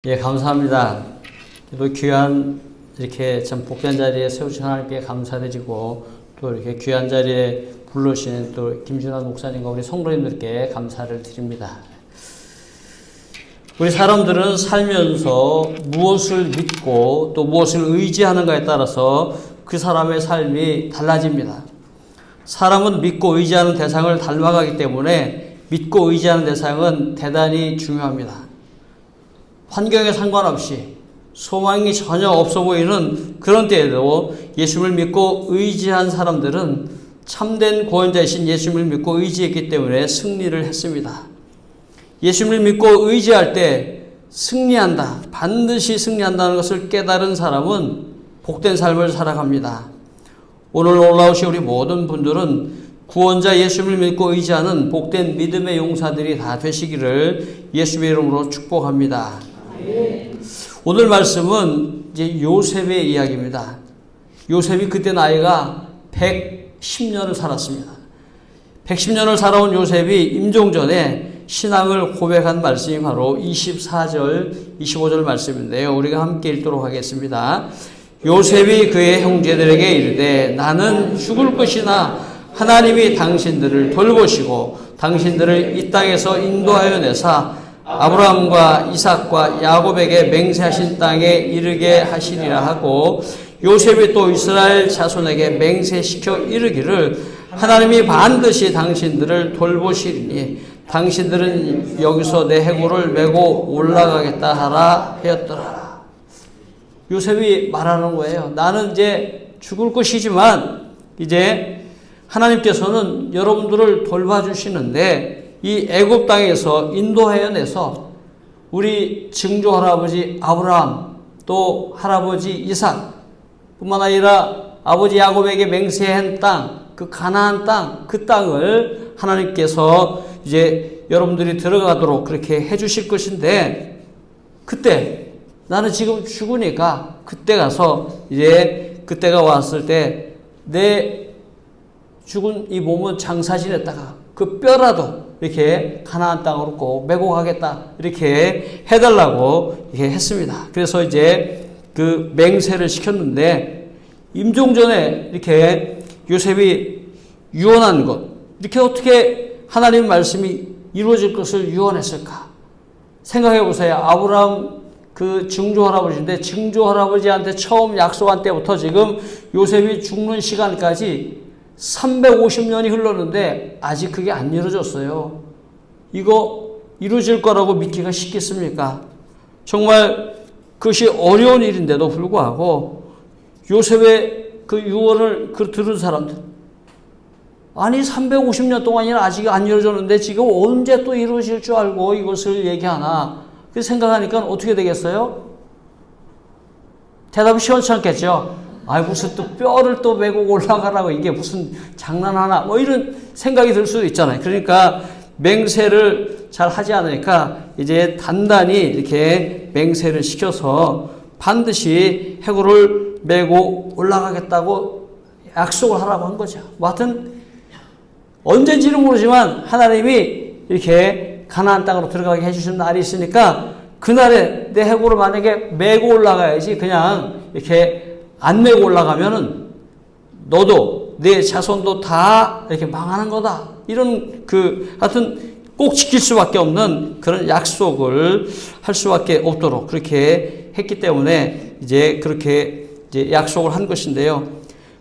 예, 감사합니다. 또 귀한 이렇게 참 복된 자리에 세우신 하나님께 감사드리고 또 이렇게 귀한 자리에 불러주신 또 김준환 목사님과 우리 성도님들께 감사를 드립니다. 우리 사람들은 살면서 무엇을 믿고 또 무엇을 의지하는가에 따라서 그 사람의 삶이 달라집니다. 사람은 믿고 의지하는 대상을 닮아가기 때문에 믿고 의지하는 대상은 대단히 중요합니다. 환경에 상관없이 소망이 전혀 없어 보이는 그런 때에도 예수님을 믿고 의지한 사람들은 참된 구원자이신 예수님을 믿고 의지했기 때문에 승리를 했습니다. 예수님을 믿고 의지할 때 승리한다, 반드시 승리한다는 것을 깨달은 사람은 복된 삶을 살아갑니다. 오늘 올라오신 우리 모든 분들은 구원자 예수님을 믿고 의지하는 복된 믿음의 용사들이 다 되시기를 예수의 이름으로 축복합니다. 오늘 말씀은 이제 요셉의 이야기입니다. 요셉이 그때 나이가 110년을 살았습니다. 110년을 살아온 요셉이 임종전에 신앙을 고백한 말씀이 바로 24절, 25절 말씀인데요. 우리가 함께 읽도록 하겠습니다. 요셉이 그의 형제들에게 이르되 나는 죽을 것이나 하나님이 당신들을 돌보시고 당신들을 이 땅에서 인도하여 내사 아브라함과 이삭과 야곱에게 맹세하신 땅에 이르게 하시리라 하고 요셉이 또 이스라엘 자손에게 맹세시켜 이르기를 하나님이 반드시 당신들을 돌보시리니 당신들은 여기서 내 해골을 메고 올라가겠다 하라 하였더라. 요셉이 말하는 거예요. 나는 이제 죽을 것이지만 이제 하나님께서는 여러분들을 돌봐주시는데 이 애굽 땅에서 인도하여 내서 우리 증조 할아버지 아브라함 또 할아버지 이삭 뿐만 아니라 아버지 야곱에게 맹세한 땅, 그 가나안 땅, 그 땅을 하나님께서 이제 여러분들이 들어가도록 그렇게 해주실 것인데 그때 나는 지금 죽으니까 그때 가서 이제 그때가 왔을 때 내 죽은 이 몸은 장사 지냈다가 그 뼈라도 이렇게 가나안 땅으로 꼭 메고 가겠다 이렇게 해달라고 이렇게 했습니다. 그래서 이제 그 맹세를 시켰는데 임종전에 이렇게 요셉이 유언한 것 이렇게 어떻게 하나님 말씀이 이루어질 것을 유언했을까? 생각해 보세요. 아브라함 그 증조 할아버지인데 증조 할아버지한테 처음 약속한 때부터 지금 요셉이 죽는 시간까지 350년이 흘렀는데 아직 그게 안 이루어졌어요. 이거 이루어질 거라고 믿기가 쉽겠습니까? 정말 그것이 어려운 일인데도 불구하고 요셉의 그 유언을 들은 사람들 아니 350년 동안이나 아직 안 이루어졌는데 지금 언제 또 이루어질 줄 알고 이것을 얘기하나 그 생각하니까 어떻게 되겠어요? 대답이 시원찮겠죠. 아 무슨 또 뼈를 또 메고 올라가라고 이게 무슨 장난하나 뭐 이런 생각이 들 수도 있잖아요. 그러니까 맹세를 잘 하지 않으니까 이제 단단히 이렇게 맹세를 시켜서 반드시 해골을 메고 올라가겠다고 약속을 하라고 한 거죠. 뭐 하여튼 언젠지는 모르지만 하나님이 이렇게 가나안 땅으로 들어가게 해주시는 날이 있으니까 그날에 내 해골을 만약에 메고 올라가야지 그냥 이렇게 안 메고 올라가면은 너도 내 자손도 다 이렇게 망하는 거다. 이런 하여튼 꼭 지킬 수밖에 없는 그런 약속을 할 수밖에 없도록 그렇게 했기 때문에 이제 그렇게 이제 약속을 한 것인데요.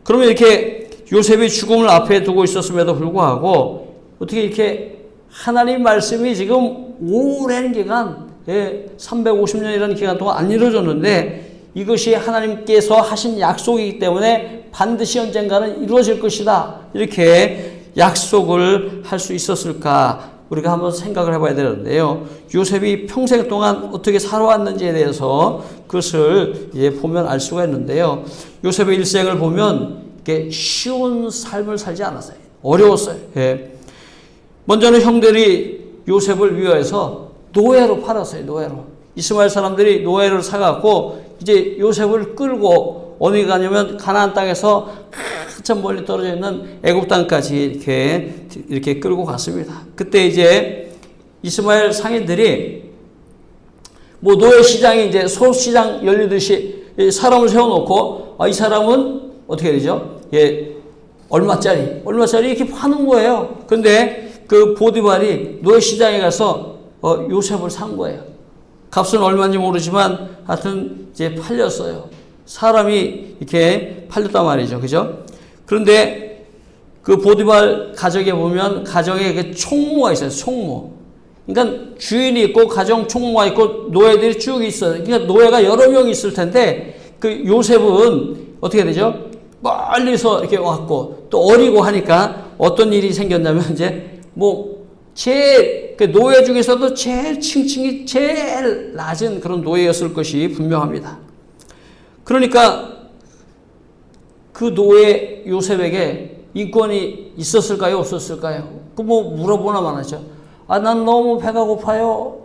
그러면 이렇게 요셉이 죽음을 앞에 두고 있었음에도 불구하고 어떻게 이렇게 하나님 말씀이 지금 오랜 기간 350년이라는 기간 동안 안 이루어졌는데 이것이 하나님께서 하신 약속이기 때문에 반드시 언젠가는 이루어질 것이다. 이렇게 약속을 할 수 있었을까? 우리가 한번 생각을 해봐야 되는데요. 요셉이 평생 동안 어떻게 살아왔는지에 대해서 그것을 이제 보면 알 수가 있는데요. 요셉의 일생을 보면 이게 쉬운 삶을 살지 않았어요. 어려웠어요. 먼저는 형들이 요셉을 위하여서 노예로 팔았어요. 노예로. 이스마엘 사람들이 노예를 사갖고 이제 요셉을 끌고 어디 가냐면 가나안 땅에서 한참 멀리 떨어져 있는 애굽 땅까지 이렇게 끌고 갔습니다. 그때 이제 이스마엘 상인들이 뭐 노예시장이 이제 소시장 열리듯이 사람을 세워놓고 이 사람은 어떻게 되죠? 예, 얼마짜리 이렇게 파는 거예요. 근데 그 보디발이 노예시장에 가서 요셉을 산 거예요. 값은 얼마인지 모르지만 하여튼 이제 팔렸어요. 사람이 이렇게 팔렸단 말이죠. 그죠? 그런데 그 보디발 가정에 보면 가정에 그 총무가 있어요. 총무. 그러니까 주인이 있고 가정 총무가 있고 노예들이 쭉 있어요. 그러니까 노예가 여러 명 있을 텐데 그 요셉은 어떻게 되죠? 멀리서 이렇게 왔고 또 어리고 하니까 어떤 일이 생겼냐면 이제 뭐 제일 그 노예 중에서도 제일 층층이 제일 낮은 그런 노예였을 것이 분명합니다. 그러니까 그 노예 요셉에게 인권이 있었을까요? 없었을까요? 그 뭐 물어보나만 하죠. 난 너무 배가 고파요.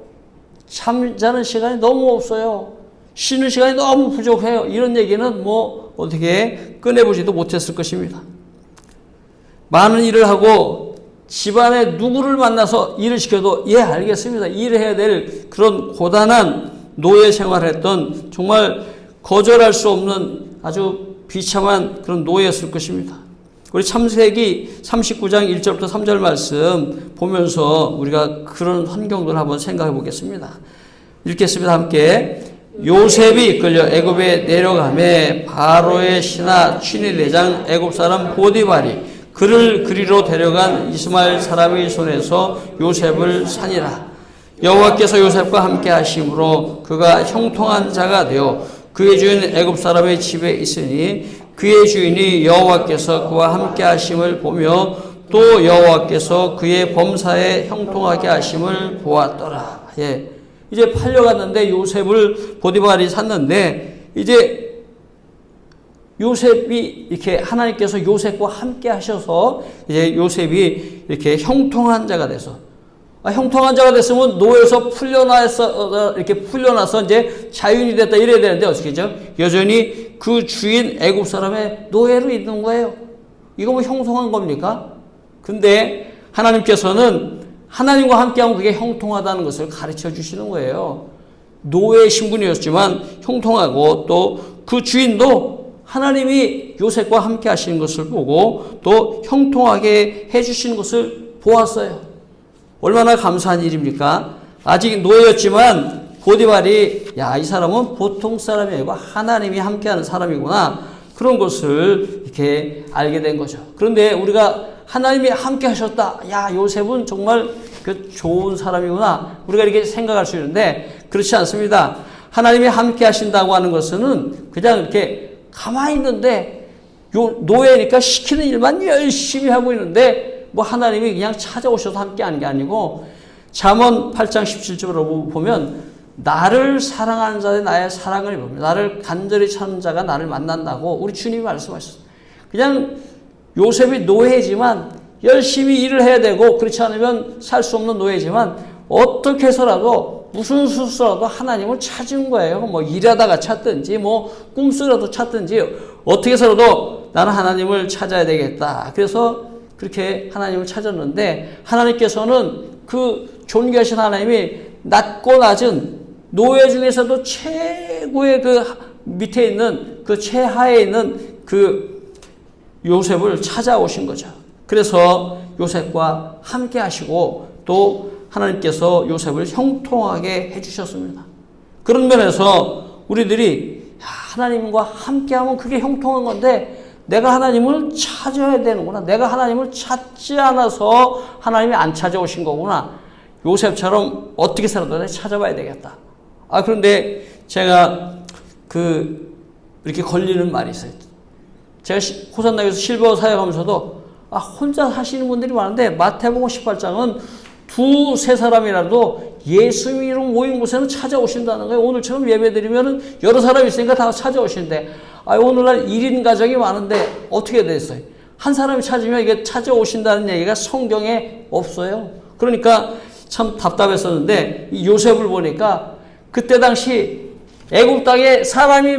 잠자는 시간이 너무 없어요. 쉬는 시간이 너무 부족해요. 이런 얘기는 뭐 어떻게 꺼내보지도 못했을 것입니다. 많은 일을 하고 집안에 누구를 만나서 일을 시켜도 예 알겠습니다. 일해야 될 그런 고단한 노예 생활을 했던 정말 거절할 수 없는 아주 비참한 그런 노예였을 것입니다. 우리 창세기 39장 1절부터 3절 말씀 보면서 우리가 그런 환경들을 한번 생각해 보겠습니다. 읽겠습니다. 함께. 요셉이 이끌려 애굽에 내려가매 바로의 신하 친위 내장 애굽 사람 보디발이 그를 그리로 데려간 이스마엘 사람의 손에서 요셉을 사니라. 여호와께서 요셉과 함께 하심으로 그가 형통한 자가 되어 그의 주인 애굽 사람의 집에 있으니 그의 주인이 여호와께서 그와 함께 하심을 보며 또 여호와께서 그의 범사에 형통하게 하심을 보았더라. 예. 이제 팔려갔는데 요셉을 보디발이 샀는데 이제 요셉이 이렇게 하나님께서 요셉과 함께 하셔서 이제 요셉이 이렇게 형통한 자가 돼서 형통한 자가 됐으면 노예에서 풀려나서 이제 자유인이 됐다 이래야 되는데 어떻게죠? 여전히 그 주인 애굽 사람의 노예로 있는 거예요. 이거 뭐 형통한 겁니까? 근데 하나님께서는 하나님과 함께하면 그게 형통하다는 것을 가르쳐 주시는 거예요. 노예 신분이었지만 형통하고 또 그 주인도 하나님이 요셉과 함께 하시는 것을 보고 또 형통하게 해주시는 것을 보았어요. 얼마나 감사한 일입니까? 아직 노예였지만 보디발이 이 사람은 보통 사람이 아니고 하나님이 함께하는 사람이구나. 그런 것을 이렇게 알게 된 거죠. 그런데 우리가 하나님이 함께 하셨다. 요셉은 정말 그 좋은 사람이구나. 우리가 이렇게 생각할 수 있는데 그렇지 않습니다. 하나님이 함께 하신다고 하는 것은 그냥 이렇게 가만히 있는데 노예니까 시키는 일만 열심히 하고 있는데 뭐 하나님이 그냥 찾아오셔서 함께 하는 게 아니고 잠언 8장 17절로 보면 나를 사랑하는 자의 나의 사랑을 입으며 나를 간절히 찾는 자가 나를 만난다고 우리 주님이 말씀하셨어요. 그냥 요셉이 노예지만 열심히 일을 해야 되고 그렇지 않으면 살 수 없는 노예지만 어떻게 해서라도 무슨 수수라도 하나님을 찾은 거예요. 뭐 일하다가 찾든지 뭐 꿈속이라도 찾든지 어떻게 해서라도 나는 하나님을 찾아야 되겠다. 그래서 그렇게 하나님을 찾았는데 하나님께서는 그 존귀하신 하나님이 낮고 낮은 노예 중에서도 최고의 그 밑에 있는 그 최하에 있는 그 요셉을 찾아오신 거죠. 그래서 요셉과 함께 하시고 또 하나님께서 요셉을 형통하게 해주셨습니다. 그런 면에서 우리들이 하나님과 함께하면 그게 형통한 건데 내가 하나님을 찾아야 되는구나. 내가 하나님을 찾지 않아서 하나님이 안 찾아오신 거구나. 요셉처럼 어떻게 살아도 내가 찾아봐야 되겠다. 그런데 제가 이렇게 걸리는 말이 있어요. 제가 호산나에서 실버 사역하면서도 혼자 사시는 분들이 많은데 마태복음 18장은 두세 사람이라도 예수 이름 모인 곳에는 찾아오신다는 거예요. 오늘처럼 예배 드리면 여러 사람이 있으니까 다 찾아오시는데 오늘날 1인 가정이 많은데 어떻게 됐어요? 한 사람이 찾으면 이게 찾아오신다는 얘기가 성경에 없어요. 그러니까 참 답답했었는데 이 요셉을 보니까 그때 당시 애굽 땅에 사람이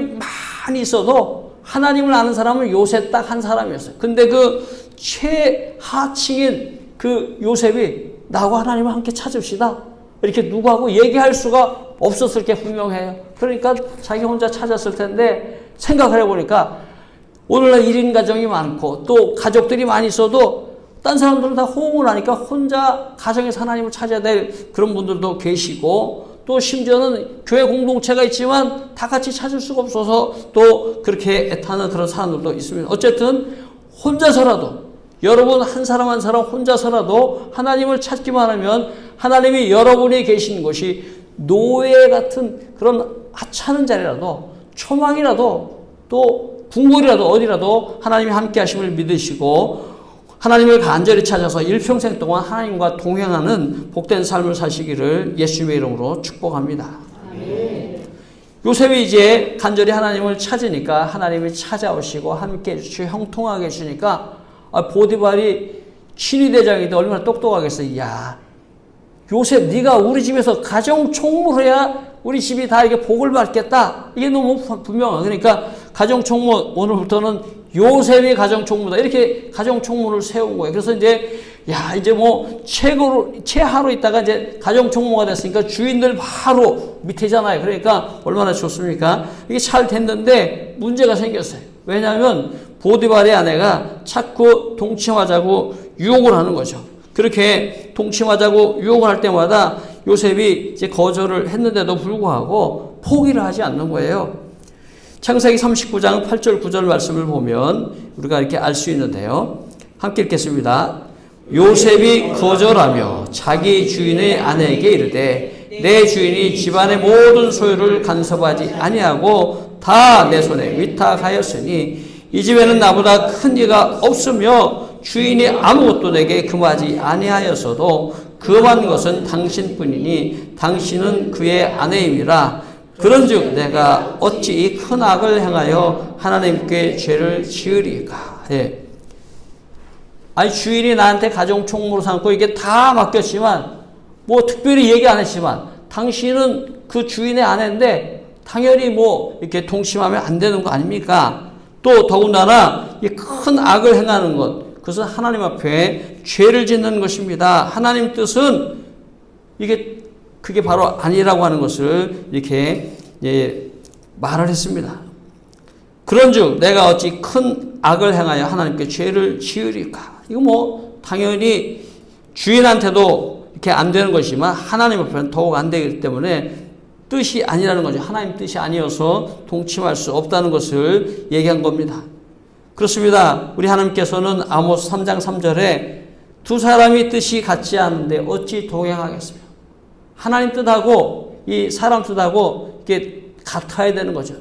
많이 있어도 하나님을 아는 사람은 요셉 딱 한 사람이었어요. 근데 그 최하층인 그 요셉이 나하고 하나님을 함께 찾읍시다. 이렇게 누구하고 얘기할 수가 없었을 게 분명해요. 그러니까 자기 혼자 찾았을 텐데 생각을 해보니까 오늘날 1인 가정이 많고 또 가족들이 많이 있어도 딴 사람들은 다 호응을 하니까 혼자 가정에서 하나님을 찾아야 될 그런 분들도 계시고 또 심지어는 교회 공동체가 있지만 다 같이 찾을 수가 없어서 또 그렇게 애타는 그런 사람들도 있습니다. 어쨌든 혼자서라도 여러분 한 사람 한 사람 혼자서라도 하나님을 찾기만 하면 하나님이 여러분이 계신 곳이 노예 같은 그런 하찮은 자리라도 초막이라도 또 궁궐이라도 어디라도 하나님이 함께 하심을 믿으시고 하나님을 간절히 찾아서 일평생 동안 하나님과 동행하는 복된 삶을 사시기를 예수님의 이름으로 축복합니다. 아멘. 요셉이 이제 간절히 하나님을 찾으니까 하나님이 찾아오시고 함께 해주시고 형통하게 해주니까 보디발이 친위대장인데 얼마나 똑똑하겠어요. 야, 요셉 네가 우리 집에서 가정 총무를 해야 우리 집이 다 이게 복을 받겠다. 이게 너무 분명해. 그러니까 가정 총무 오늘부터는 요셉이 가정 총무다. 이렇게 가정 총무를 세운 거예요. 그래서 이제 이제 뭐 최하로 있다가 이제 가정 총무가 됐으니까 주인들 바로 밑에잖아요. 그러니까 얼마나 좋습니까? 이게 잘 됐는데 문제가 생겼어요. 왜냐하면 보디발의 아내가 자꾸 동침하자고 유혹을 하는 거죠. 그렇게 동침하자고 유혹을 할 때마다 요셉이 이제 거절을 했는데도 불구하고 포기를 하지 않는 거예요. 창세기 39장 8절 9절 말씀을 보면 우리가 이렇게 알 수 있는데요. 함께 읽겠습니다. 요셉이 거절하며 자기 주인의 아내에게 이르되 내 주인이 집안의 모든 소유를 간섭하지 아니하고 다 내 손에 위탁하였으니 이 집에는 나보다 큰 이가 없으며 주인이 아무것도 내게 금하지 아니하였어도 금한 것은 당신뿐이니 당신은 그의 아내임이라. 그런즉 내가 어찌 이 큰 악을 행하여 하나님께 죄를 지으리까. 예. 아니 주인이 나한테 가정 총무로 삼고 이게 다 맡겼지만 뭐 특별히 얘기 안 했지만 당신은 그 주인의 아내인데 당연히 뭐 이렇게 동침하면 안 되는 거 아닙니까? 또 더군다나 이 큰 악을 행하는 것, 그것은 하나님 앞에 죄를 짓는 것입니다. 하나님 뜻은 그게 바로 아니라고 하는 것을 이렇게 말을 했습니다. 그런즉 내가 어찌 큰 악을 행하여 하나님께 죄를 지으리까? 이거 뭐 당연히 주인한테도 이렇게 안 되는 것이지만 하나님 앞에는 더욱 안 되기 때문에 뜻이 아니라는 거죠. 하나님 뜻이 아니어서 동침할 수 없다는 것을 얘기한 겁니다. 그렇습니다. 우리 하나님께서는 아모스 3장 3절에 두 사람이 뜻이 같지 않은데 어찌 동행하겠습니까? 하나님 뜻하고 이 사람 뜻하고 이게 같아야 되는 거죠.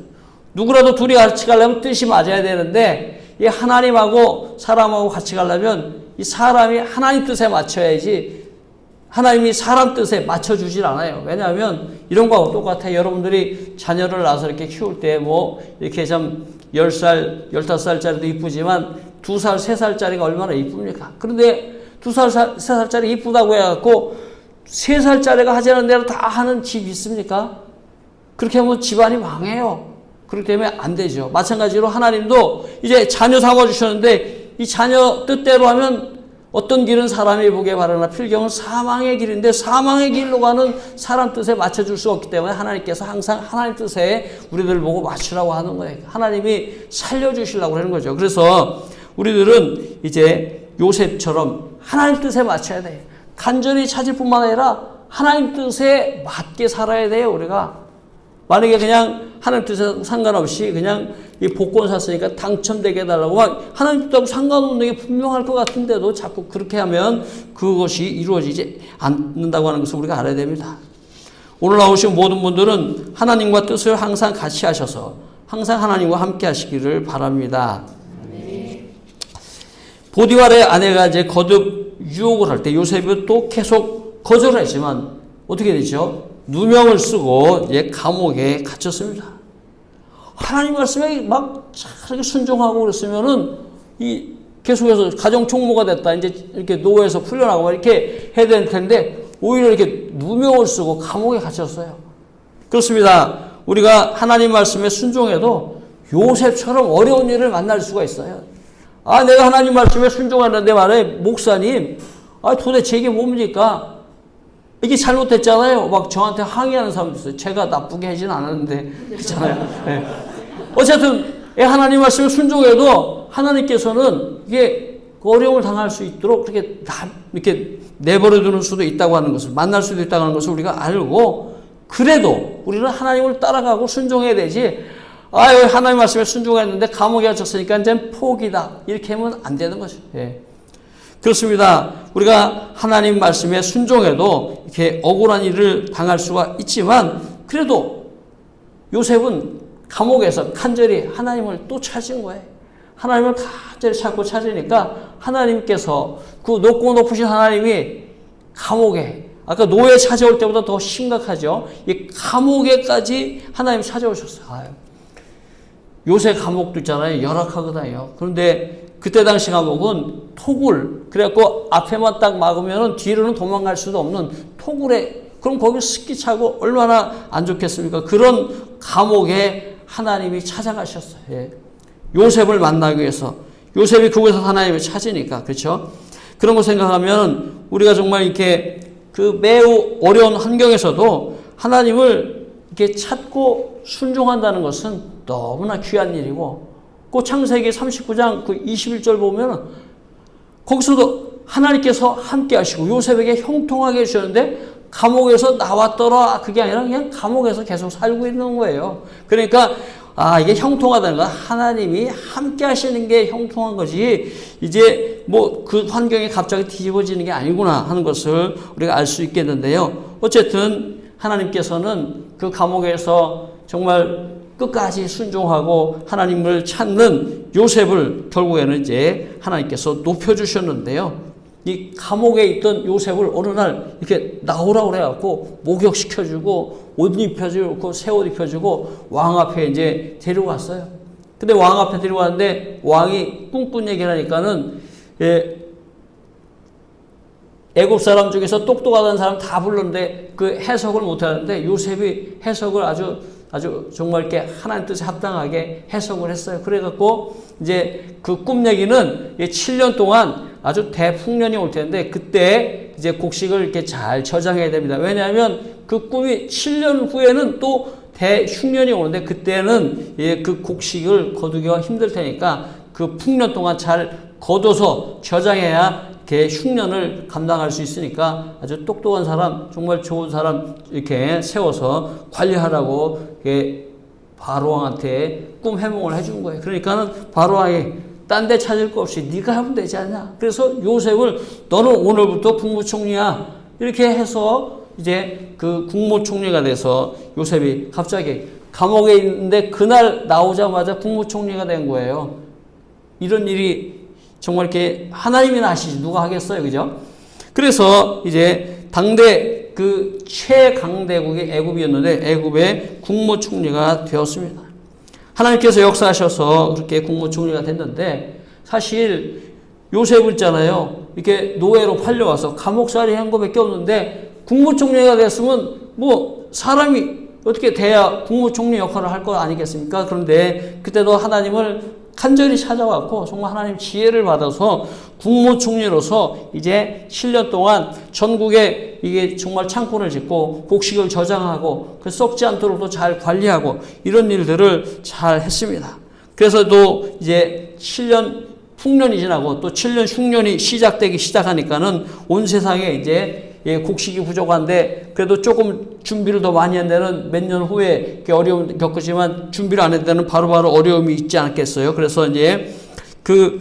누구라도 둘이 같이 가려면 뜻이 맞아야 되는데 이 하나님하고 사람하고 같이 가려면 이 사람이 하나님 뜻에 맞춰야지 하나님이 사람 뜻에 맞춰주질 않아요. 왜냐하면 이런 거하고 똑같아요. 여러분들이 자녀를 낳아서 이렇게 키울 때 뭐 이렇게 좀 10살, 15살짜리도 이쁘지만 2살, 3살짜리가 얼마나 이쁩니까? 그런데 2살, 3살짜리 이쁘다고 해갖고 3살짜리가 하지 않은 대로 다 하는 집 있습니까? 그렇게 하면 집안이 망해요. 그렇기 때문에 안 되죠. 마찬가지로 하나님도 이제 자녀 삼아주셨는데 이 자녀 뜻대로 하면 어떤 길은 사람이 보기에 바르나 필경은 사망의 길인데 사망의 길로 가는 사람 뜻에 맞춰줄 수 없기 때문에 하나님께서 항상 하나님 뜻에 우리들을 보고 맞추라고 하는 거예요. 하나님이 살려주시려고 하는 거죠. 그래서 우리들은 이제 요셉처럼 하나님 뜻에 맞춰야 돼요. 간절히 찾을 뿐만 아니라 하나님 뜻에 맞게 살아야 돼요. 우리가 만약에 그냥 하나님 뜻에 상관없이 그냥 이 복권 샀으니까 당첨되게 해달라고 막 하나님 뜻하고 상관없는 게 분명할 것 같은데도 자꾸 그렇게 하면 그것이 이루어지지 않는다고 하는 것을 우리가 알아야 됩니다. 오늘 나오신 모든 분들은 하나님과 뜻을 항상 같이 하셔서 항상 하나님과 함께 하시기를 바랍니다. 보디발의 아내가 이제 거듭 유혹을 할 때 요셉이 또 계속 거절을 했지만 어떻게 되죠? 누명을 쓰고 이제 감옥에 갇혔습니다. 하나님 말씀에 막 이렇게 순종하고 그랬으면은 이 계속해서 가정 총무가 됐다. 이제 이렇게 노예에서 풀려나고 이렇게 해야 될 텐데 오히려 이렇게 누명을 쓰고 감옥에 갇혔어요. 그렇습니다. 우리가 하나님 말씀에 순종해도 요셉처럼 어려운 일을 만날 수가 있어요. 내가 하나님 말씀에 순종하는데 말해 목사님, 도대체 이게 뭡니까? 이게 잘못됐잖아요. 막 저한테 항의하는 사람도 있어요. 제가 나쁘게 하진 않았는데. 그렇잖아요. 네. 어쨌든 하나님 말씀을 순종해도 하나님께서는 이게 어려움을 당할 수 있도록 이렇게 내버려 두는 수도 있다고 하는 것을, 만날 수도 있다고 하는 것을 우리가 알고, 그래도 우리는 하나님을 따라가고 순종해야 되지, 하나님 말씀에 순종했는데 감옥에 갇혔으니까 이제 포기다, 이렇게 하면 안 되는 거죠. 예. 그렇습니다. 우리가 하나님 말씀에 순종해도 이렇게 억울한 일을 당할 수가 있지만, 그래도 요셉은 감옥에서 간절히 하나님을 또 찾은 거예요. 하나님을 간절히 찾으니까 하나님께서, 그 높고 높으신 하나님이 감옥에, 아까 노예 찾아올 때보다 더 심각하죠. 이 감옥에까지 하나님 찾아오셨어요. 요새 감옥도 있잖아요. 열악하거든요. 그런데 그때 당시 감옥은 토굴, 그래갖고 앞에만 딱 막으면 뒤로는 도망갈 수도 없는 토굴에, 그럼 거기 습기 차고 얼마나 안 좋겠습니까? 그런 감옥에 하나님이 찾아가셨어요. 예. 요셉을 만나기 위해서. 요셉이 그곳에서 하나님을 찾으니까, 그렇죠? 그런 거 생각하면 우리가 정말 이렇게 그 매우 어려운 환경에서도 하나님을 이렇게 찾고 순종한다는 것은 너무나 귀한 일이고, 그 창세기 39장 그 21절 보면 거기서도 하나님께서 함께 하시고 요셉에게 형통하게 해주셨는데, 감옥에서 나왔더라, 그게 아니라 그냥 감옥에서 계속 살고 있는 거예요. 그러니까 이게 형통하다는 건 하나님이 함께 하시는 게 형통한 거지, 이제 뭐 그 환경이 갑자기 뒤집어지는 게 아니구나 하는 것을 우리가 알 수 있겠는데요. 어쨌든 하나님께서는 그 감옥에서 정말 끝까지 순종하고 하나님을 찾는 요셉을 결국에는 이제 하나님께서 높여주셨는데요. 이 감옥에 있던 요셉을 어느 날 이렇게 나오라고 그래갖고 목욕시켜주고 옷 입혀주고 새 옷 입혀주고 왕 앞에 이제 데려왔어요. 근데 왕 앞에 데려왔는데 왕이 꿈꾼 얘기를 하니까는 애굽 사람 중에서 똑똑하다는 사람 다 불렀는데 그 해석을 못하는데 요셉이 해석을 아주 정말 이렇게 하나님 뜻에 합당하게 해석을 했어요. 그래갖고 이제 그 꿈 얘기는 7년 동안 아주 대풍년이 올 텐데 그때 이제 곡식을 이렇게 잘 저장해야 됩니다. 왜냐하면 그 꿈이 7년 후에는 또 대흉년이 오는데 그때는 그 곡식을 거두기가 힘들 테니까 그 풍년 동안 잘 거둬서 저장해야 이렇게 흉년을 감당할 수 있으니까 아주 똑똑한 사람, 정말 좋은 사람 이렇게 세워서 관리하라고 바로왕한테 꿈 해몽을 해준 거예요. 그러니까는 바로왕이 딴 데 찾을 거 없이 네가 하면 되지 않냐. 그래서 요셉을 너는 오늘부터 국무총리야. 이렇게 해서 이제 그 국무총리가 돼서 요셉이 갑자기 감옥에 있는데 그날 나오자마자 국무총리가 된 거예요. 이런 일이 정말 이렇게 하나님이나 하시지 누가 하겠어요. 그죠? 그래서 이제 당대 그 최강대국이 애굽이었는데 애굽의 국무총리가 되었습니다. 하나님께서 역사하셔서 그렇게 국무총리가 됐는데 사실 요셉을 있잖아요. 이렇게 노예로 팔려와서 감옥살이 한 거밖에 없는데 국무총리가 됐으면 뭐 사람이 어떻게 돼야 국무총리 역할을 할 거 아니겠습니까? 그런데 그때도 하나님을 간절히 찾아왔고 정말 하나님 지혜를 받아서 국무총리로서 이제 7년 동안 전국에 이게 정말 창고를 짓고 곡식을 저장하고 그 썩지 않도록 또 잘 관리하고 이런 일들을 잘 했습니다. 그래서 또 이제 7년 풍년이 지나고 또 7년 흉년이 시작되기 시작하니까는 온 세상에 이제 곡식이 부족한데 그래도 조금 준비를 더 많이 한 데는 몇 년 후에 어려움 겪었지만 준비를 안 한 데는 바로바로 어려움이 있지 않겠어요. 그래서 이제 그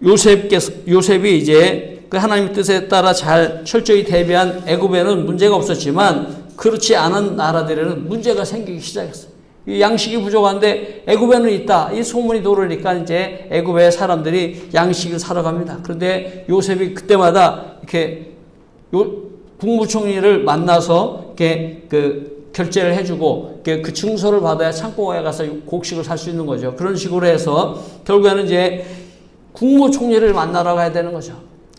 요셉이 이제 그 하나님의 뜻에 따라 잘 철저히 대비한 애굽에는 문제가 없었지만 그렇지 않은 나라들에는 문제가 생기기 시작했어요. 이 양식이 부족한데 애굽에는 있다. 이 소문이 도르니까 이제 애굽의 사람들이 양식을 사러 갑니다. 그런데 요셉이 그때마다 이렇게 국무총리를 만나서 이렇게 그 결제를 해주고 그 증서를 받아야 창고에 가서 곡식을 살 수 있는 거죠. 그런 식으로 해서 결국에는 이제 국무총리를 만나러 가야 되는 거죠.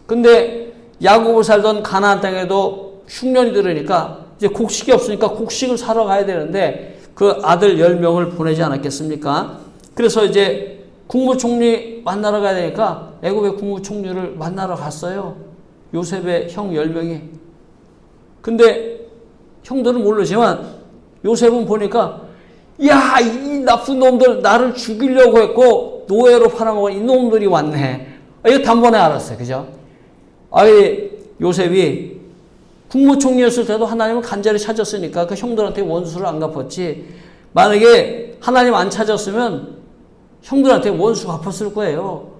근데 야곱을 살던 가나안 땅에도 흉년이 들으니까 이제 곡식이 없으니까 곡식을 사러 가야 되는데 그 아들 10명을 보내지 않았겠습니까? 그래서 이제 국무총리 만나러 가야 되니까 애굽의 국무총리를 만나러 갔어요. 요셉의 형 10명이. 근데 형들은 모르지만 요셉은 보니까 야, 이 나쁜 놈들 나를 죽이려고 했고 노예로 팔아먹은 이 놈들이 왔네. 이거 단번에 알았어요. 그죠? 아예 요셉이 국무총리였을 때도 하나님을 간절히 찾았으니까 그 형들한테 원수를 안 갚았지. 만약에 하나님 안 찾았으면 형들한테 원수 갚았을 거예요.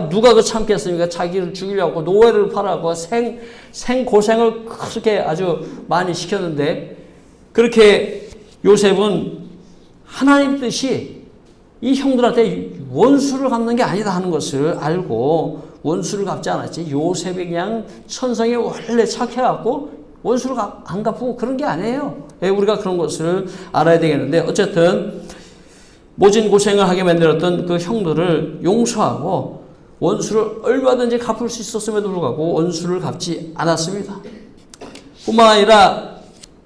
누가 그 참겠습니까? 자기를 죽이려고 노예를 팔아고 생고생을 그렇게 아주 많이 시켰는데, 그렇게 요셉은 하나님 뜻이 이 형들한테 원수를 갚는 게 아니다 하는 것을 알고 원수를 갚지 않았지. 요셉이 그냥 천성이 원래 착해갖고 원수를 안 갚고 그런 게 아니에요. 우리가 그런 것을 알아야 되겠는데, 어쨌든 모진 고생을 하게 만들었던 그 형들을 용서하고 원수를 얼마든지 갚을 수 있었음에도 불구하고 원수를 갚지 않았습니다. 뿐만 아니라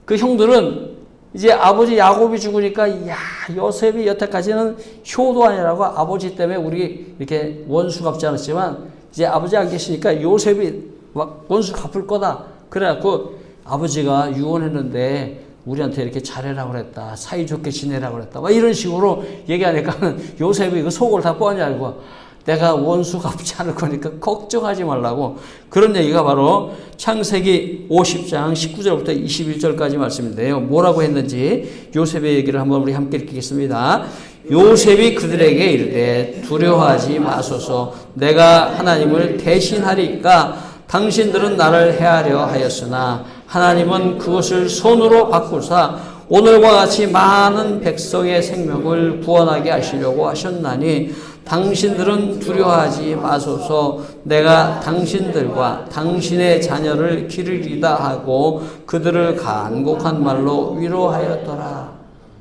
그 형들은 이제 아버지 야곱이 죽으니까 야, 요셉이 여태까지는 효도하느라고 아버지 때문에 우리 이렇게 원수 갚지 않았지만 이제 아버지 안 계시니까 요셉이 막 원수 갚을 거다. 그래갖고 아버지가 유언했는데 우리한테 이렇게 잘해라고 그랬다. 사이좋게 지내라고 그랬다. 막 이런 식으로 얘기하니까 요셉이 그 속을 다 뻔히 알고 내가 원수 갚지 않을 거니까 걱정하지 말라고. 그런 얘기가 바로 창세기 50장 19절부터 21절까지 말씀인데요. 뭐라고 했는지 요셉의 얘기를 한번 우리 함께 읽겠습니다. 요셉이 그들에게 이르되 두려워하지 마소서. 내가 하나님을 대신하리까. 당신들은 나를 해하려 하였으나 하나님은 그것을 손으로 바꾸사 오늘과 같이 많은 백성의 생명을 구원하게 하시려고 하셨나니 당신들은 두려워하지 마소서. 내가 당신들과 당신의 자녀를 기르리다 하고 그들을 간곡한 말로 위로하였더라.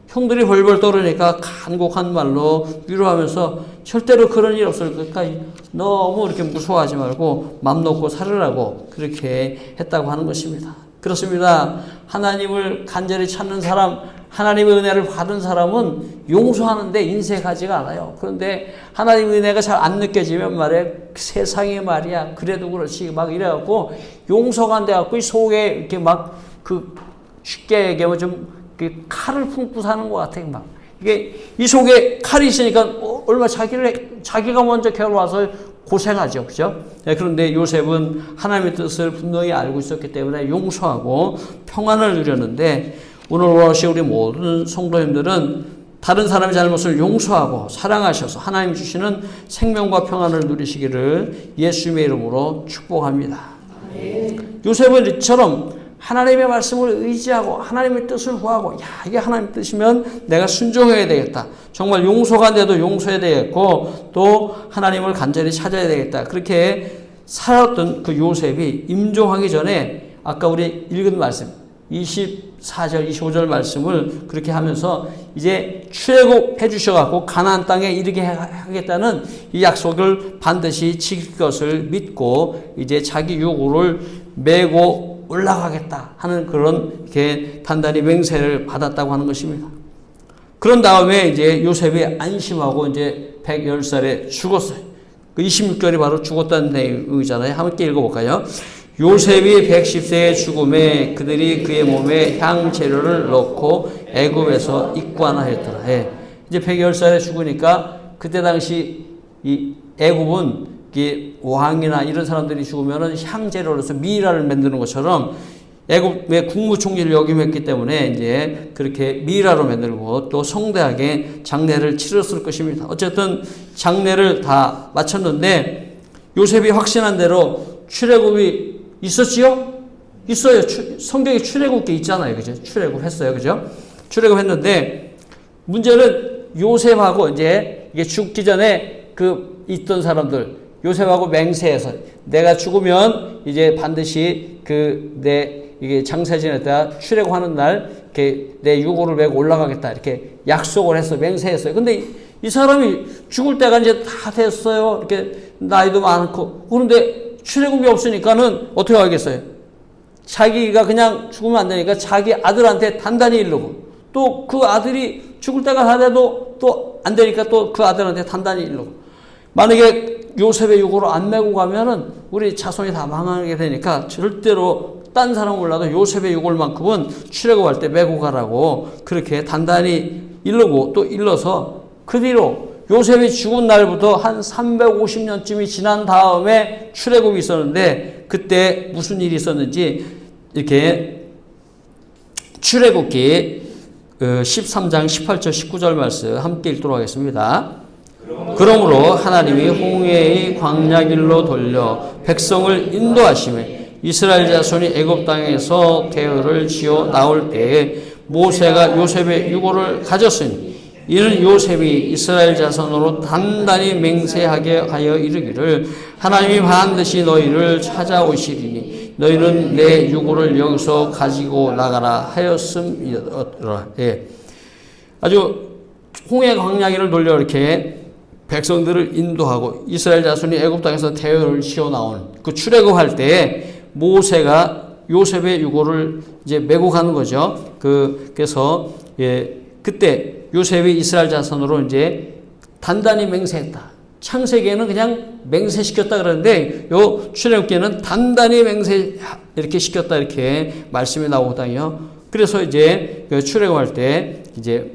형들이 벌벌 떠르니까 간곡한 말로 위로하면서 절대로 그런 일 없을 것까지 너무 이렇게 무서워하지 말고 맘 놓고 살으라고 그렇게 했다고 하는 것입니다. 그렇습니다. 하나님을 간절히 찾는 사람, 하나님의 은혜를 받은 사람은 용서하는데 인색하지가 않아요. 그런데 하나님의 은혜가 잘 안 느껴지면 말이야, 세상에 말이야, 그래도 그렇지 막 이래갖고 용서가 안 돼갖고 이 속에 이렇게 막 그 쉽게 얘기하면 좀 칼을 품고 사는 것 같아. 막 이게 이 속에 칼이 있으니까 얼마 자기가 먼저 괴로워서 고생하죠, 그죠? 네, 그런데 요셉은 하나님의 뜻을 분명히 알고 있었기 때문에 용서하고 평안을 누렸는데, 오늘 오신 우리 모든 성도님들은 다른 사람의 잘못을 용서하고 사랑하셔서 하나님 주시는 생명과 평안을 누리시기를 예수님의 이름으로 축복합니다. 요셉은 이처럼 하나님의 말씀을 의지하고 하나님의 뜻을 구하고, 야, 이게 하나님의 뜻이면 내가 순종해야 되겠다. 정말 용서가 안 돼도 용서해야 되겠고 또 하나님을 간절히 찾아야 되겠다. 그렇게 살았던 그 요셉이 임종하기 전에 아까 우리 읽은 말씀 24절 25절 말씀을 그렇게 하면서 이제 출애굽해 주셔갖고 가나안 땅에 이르게 하겠다는 이 약속을 반드시 지킬 것을 믿고 이제 자기 유고를 메고 올라가겠다 하는 그런 이렇게 단단히 맹세를 받았다고 하는 것입니다. 그런 다음에 이제 요셉이 안심하고 이제 110살에 죽었어요. 그 26절이 바로 죽었다는 내용이잖아요. 함께 읽어볼까요? 요셉이 110세의 죽음에 그들이 그의 몸에 향 재료를 넣고 애굽에서 입관하였더라. 예. 이제 110살에 죽으니까 그때 당시 이 애굽은 왕이나 이런 사람들이 죽으면은 향재료로서 미라를 만드는 것처럼 애굽의 국무총리를 역임했기 때문에 이제 그렇게 미라로 만들고 또 성대하게 장례를 치렀을 것입니다. 어쨌든 장례를 다 마쳤는데 요셉이 확신한 대로 출애굽이 있었지요? 있어요. 성경에 출애굽기 있잖아요. 그죠? 출애굽했어요. 그죠? 출애굽했는데 문제는 요셉하고 이제 이게 죽기 전에 그 있던 사람들 요셉하고 맹세해서 내가 죽으면 이제 반드시 이게 장사 지냈다 출애굽하는 날 이렇게 내 유고를 메고 올라가겠다 이렇게 약속을 해서 맹세했어요. 근데 이 사람이 죽을 때가 이제 다 됐어요. 이렇게 나이도 많고 그런데 출애굽이 없으니까는 어떻게 하겠어요? 자기가 그냥 죽으면 안 되니까 자기 아들한테 단단히 이르고 또 그 아들이 죽을 때가 다 돼도 또 안 되니까 또 그 아들한테 단단히 이르고 만약에 요셉의 유고를 안 메고 가면은 우리 자손이 다 망하게 되니까 절대로 딴 사람은 몰라도 요셉의 유골만큼은 출애굽할 때 메고 가라고 그렇게 단단히 일르고 또 일러서 그 뒤로 요셉이 죽은 날부터 한 350년쯤이 지난 다음에 출애굽이 있었는데 그때 무슨 일이 있었는지 이렇게 출애굽기 13장 18절 19절 말씀 함께 읽도록 하겠습니다. 그러므로 하나님이 홍해의 광야길로 돌려 백성을 인도하시매 이스라엘 자손이 애굽 땅에서 대열을 지어 나올 때에 모세가 요셉의 유골을 가졌으니 이는 요셉이 이스라엘 자손으로 단단히 맹세하게 하여 이르기를 하나님이 반드시 너희를 찾아오시리니 너희는 내 유골을 여기서 가지고 나가라 하였음이더라. 예. 아주 홍해 광야길을 돌려 이렇게 백성들을 인도하고 이스라엘 자손이 애굽 땅에서 대열을 지어 나온 그 출애굽할 때 모세가 요셉의 유골을 이제 메고 가는 거죠. 그래서 예, 그때 요셉이 이스라엘 자손으로 이제 단단히 맹세했다. 창세기에는 그냥 맹세시켰다 그러는데 요 출애굽기에는 단단히 맹세 이렇게 시켰다 이렇게 말씀이 나오거든요. 그래서 이제 그 출애굽할 때 이제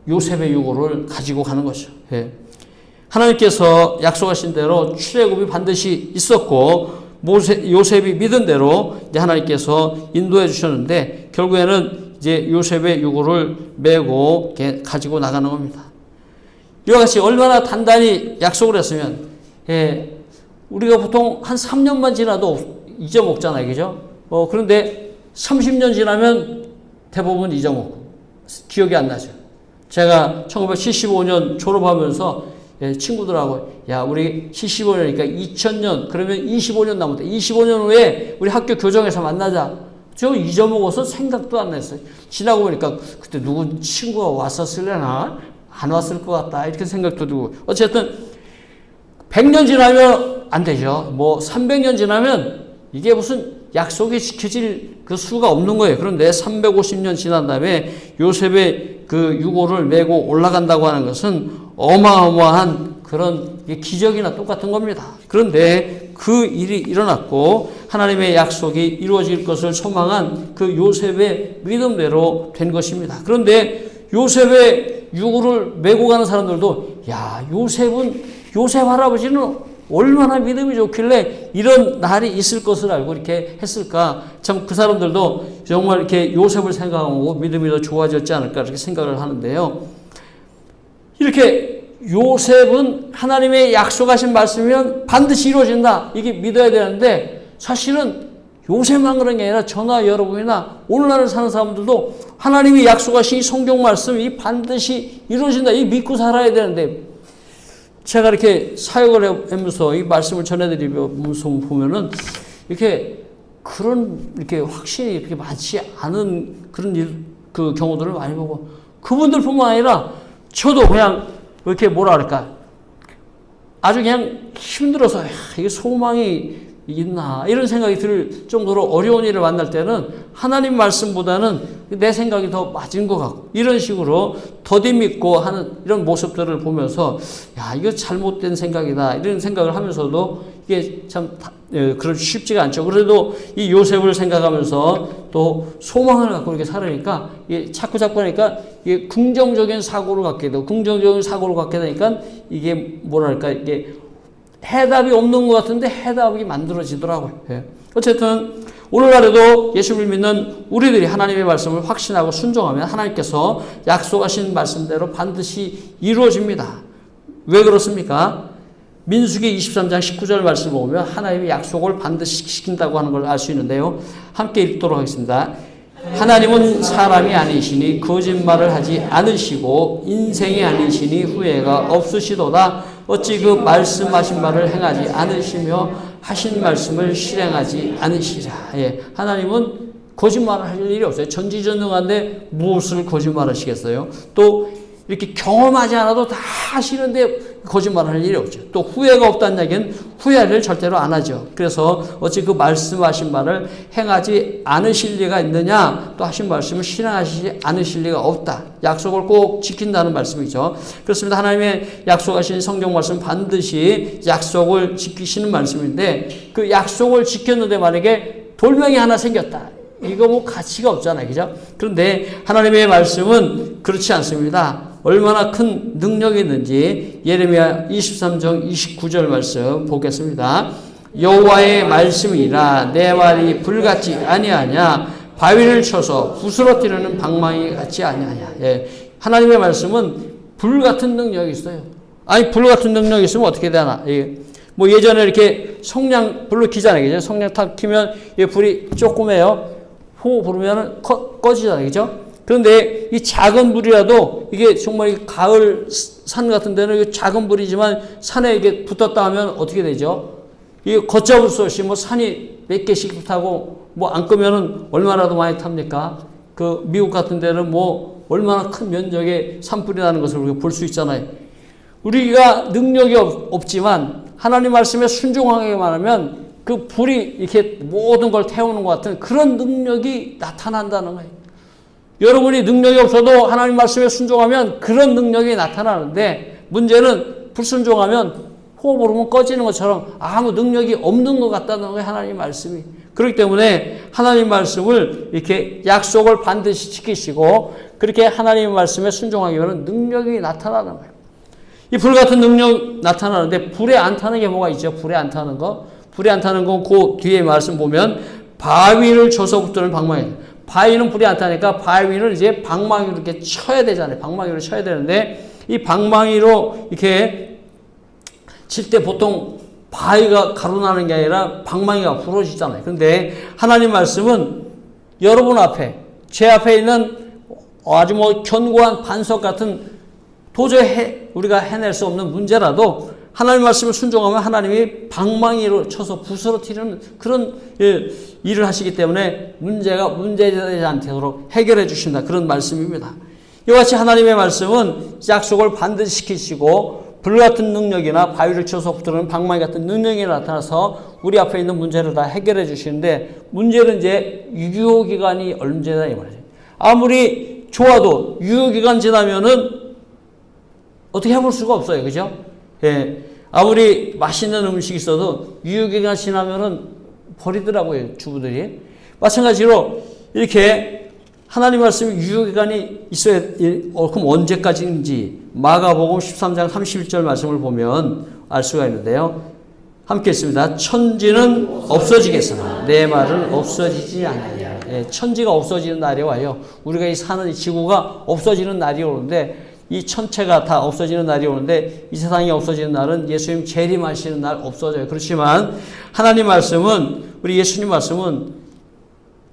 요셉의 유골을 가지고 가는 거죠. 예. 하나님께서 약속하신 대로 출애굽이 반드시 있었고 요셉이 믿은 대로 이제 하나님께서 인도해 주셨는데 결국에는 이제 요셉의 유골을 메고 가지고 나가는 겁니다. 이와 같이 얼마나 단단히 약속을 했으면 예, 우리가 보통 한 3년만 지나도 잊어먹잖아요. 그죠? 그런데 30년 지나면 대부분 잊어먹고 기억이 안 나죠. 제가 1975년 졸업하면서 예, 친구들하고 야 우리 75년이니까 2000년 그러면 25년 남았다. 25년 후에 우리 학교 교정에서 만나자. 저 잊어먹어서 생각도 안 났어요. 지나고 보니까 그때 누군 친구가 왔었을래나 안 왔을 것 같다 이렇게 생각도 들고 어쨌든 100년 지나면 안 되죠. 뭐 300년 지나면 이게 무슨 약속이 지켜질 그 수가 없는 거예요. 그런데 350년 지난 다음에 요셉의 그 유골을 메고 올라간다고 하는 것은 어마어마한 그런 기적이나 똑같은 겁니다. 그런데 그 일이 일어났고 하나님의 약속이 이루어질 것을 소망한 그 요셉의 믿음대로 된 것입니다. 그런데 요셉의 유골을 메고 가는 사람들도 야 요셉 할아버지는 얼마나 믿음이 좋길래 이런 날이 있을 것을 알고 이렇게 했을까. 참 그 사람들도 정말 이렇게 요셉을 생각하고 믿음이 더 좋아졌지 않을까 이렇게 생각을 하는데요. 이렇게 요셉은 하나님의 약속하신 말씀이면 반드시 이루어진다. 이게 믿어야 되는데 사실은 요셉만 그런 게 아니라 저나 여러분이나 오늘날 사는 사람들도 하나님이 약속하신 이 성경 말씀이 반드시 이루어진다. 이 믿고 살아야 되는데 제가 이렇게 사역을 하면서 이 말씀을 전해드리면서 보면은 이렇게 이렇게 확신이 이렇게 많지 않은 그런 그 경우들을 많이 보고 그분들뿐만 아니라 저도 그냥 이렇게 뭐라 그럴까 아주 그냥 힘들어서 이게 소망이 있나 이런 생각이 들 정도로 어려운 일을 만날 때는 하나님 말씀보다는 내 생각이 더 맞은 것 같고 이런 식으로 더디 믿고 하는 이런 모습들을 보면서 야 이거 잘못된 생각이다 이런 생각을 하면서도 이게 참 그럴 쉽지가 않죠. 그래도 이 요셉을 생각하면서 또 소망을 갖고 이렇게 살으니까 이게 자꾸 하니까 이게 긍정적인 사고를 갖게 되고 긍정적인 사고를 갖게 되니까 이게 뭐랄까 이게 해답이 없는 것 같은데 해답이 만들어지더라고요. 예. 어쨌든 오늘날에도 예수를 믿는 우리들이 하나님의 말씀을 확신하고 순종하면 하나님께서 약속하신 말씀대로 반드시 이루어집니다. 왜 그렇습니까? 민수기 23장 19절 말씀을 보면 하나님의 약속을 반드시 시킨다고 하는 걸 알 수 있는데요. 함께 읽도록 하겠습니다. 하나님은 사람이 아니시니 거짓말을 하지 않으시고 인생이 아니시니 후회가 없으시도다. 어찌 그 말씀하신 말을 행하지 않으시며 하신 말씀을 실행하지 않으시라. 예, 하나님은 거짓말을 할 일이 없어요. 전지전능한데 무엇을 거짓말하시겠어요? 또 이렇게 경험하지 않아도 다 하시는데 거짓말할 일이 없죠. 또 후회가 없다는 얘기는 후회를 절대로 안 하죠. 그래서 어찌 그 말씀하신 말을 행하지 않으실 리가 있느냐? 또 하신 말씀을 실행하시지 않으실 리가 없다. 약속을 꼭 지킨다는 말씀이죠. 그렇습니다. 하나님의 약속하신 성경 말씀 반드시 약속을 지키시는 말씀인데 그 약속을 지켰는데 만약에 돌멩이 하나 생겼다. 이거 뭐 가치가 없잖아요. 그죠? 그런데 하나님의 말씀은 그렇지 않습니다. 얼마나 큰 능력이 있는지 예레미야 23장 29절 말씀 보겠습니다. 여호와의 말씀이라 내 말이 불같지 아니하냐 바위를 쳐서 부스러뜨리는 방망이 같지 아니하냐. 예. 하나님의 말씀은 불 같은 능력이 있어요. 아니 불 같은 능력이 있으면 어떻게 되나? 예. 뭐 예전에 이렇게 성냥 불로 켜잖아요. 그죠? 성냥 탁 켜면 이 불이 조그매요. 호 부르면 꺼지잖아요. 그죠? 그런데 이 작은 불이라도 이게 정말 가을 산 같은 데는 작은 불이지만 산에 이게 붙었다 하면 어떻게 되죠? 이게 걷잡을 수 없이 뭐 산이 몇 개씩 타고 뭐 안 끄면은 얼마나도 많이 탑니까? 그 미국 같은 데는 뭐 얼마나 큰 면적의 산불이 나는 것을 우리가 볼 수 있잖아요. 우리가 능력이 없지만 하나님 말씀에 순종하기만 하면 그 불이 이렇게 모든 걸 태우는 것 같은 그런 능력이 나타난다는 거예요. 여러분이 능력이 없어도 하나님 말씀에 순종하면 그런 능력이 나타나는데 문제는 불순종하면 호흡 부르면 꺼지는 것처럼 아무 능력이 없는 것 같다는 거예요. 하나님 말씀이. 그렇기 때문에 하나님 말씀을 이렇게 약속을 반드시 지키시고 그렇게 하나님 말씀에 순종하기에는 능력이 나타나는 거예요. 이 불 같은 능력 나타나는데 불에 안 타는 게 뭐가 있죠? 불에 안 타는 거. 불에 안 타는 건 그 뒤에 말씀 보면 바위를 쳐서 붙드는 방망이. 바위는 불이 안 타니까 바위는 이제 방망이로 이렇게 쳐야 되잖아요. 방망이로 쳐야 되는데 이 방망이로 이렇게 칠 때 보통 바위가 가로나는 게 아니라 방망이가 부러지잖아요. 그런데 하나님 말씀은 여러분 앞에, 제 앞에 있는 아주 뭐 견고한 반석 같은 도저히 우리가 해낼 수 없는 문제라도 하나님 말씀을 순종하면 하나님이 방망이로 쳐서 부스러뜨리는 그런 일을 하시기 때문에 문제가 문제되지 않도록 해결해 주신다. 그런 말씀입니다. 이와 같이 하나님의 말씀은 약속을 반드시 지키시고 불 같은 능력이나 바위를 쳐서 붙드는 방망이 같은 능력이 나타나서 우리 앞에 있는 문제를 다 해결해 주시는데 문제는 이제 유효기간이 언제다 이 말이죠. 아무리 좋아도 유효기간 지나면은 어떻게 해볼 수가 없어요. 그죠? 예. 아무리 맛있는 음식이 있어도 유효기간 지나면은 버리더라고요. 주부들이. 마찬가지로 이렇게 하나님 말씀이 유효기간이 있어야, 그럼 언제까지인지 마가복음 13장 31절 말씀을 보면 알 수가 있는데요. 함께 있습니다. 천지는 없어지겠으나 내 말은 없어지지 않으리라. 예, 천지가 없어지는 날이 와요. 우리가 이 사는 이 지구가 없어지는 날이 오는데 이 천체가 다 없어지는 날이 오는데 이 세상이 없어지는 날은 예수님 재림하시는 날 없어져요. 그렇지만 하나님 말씀은 우리 예수님 말씀은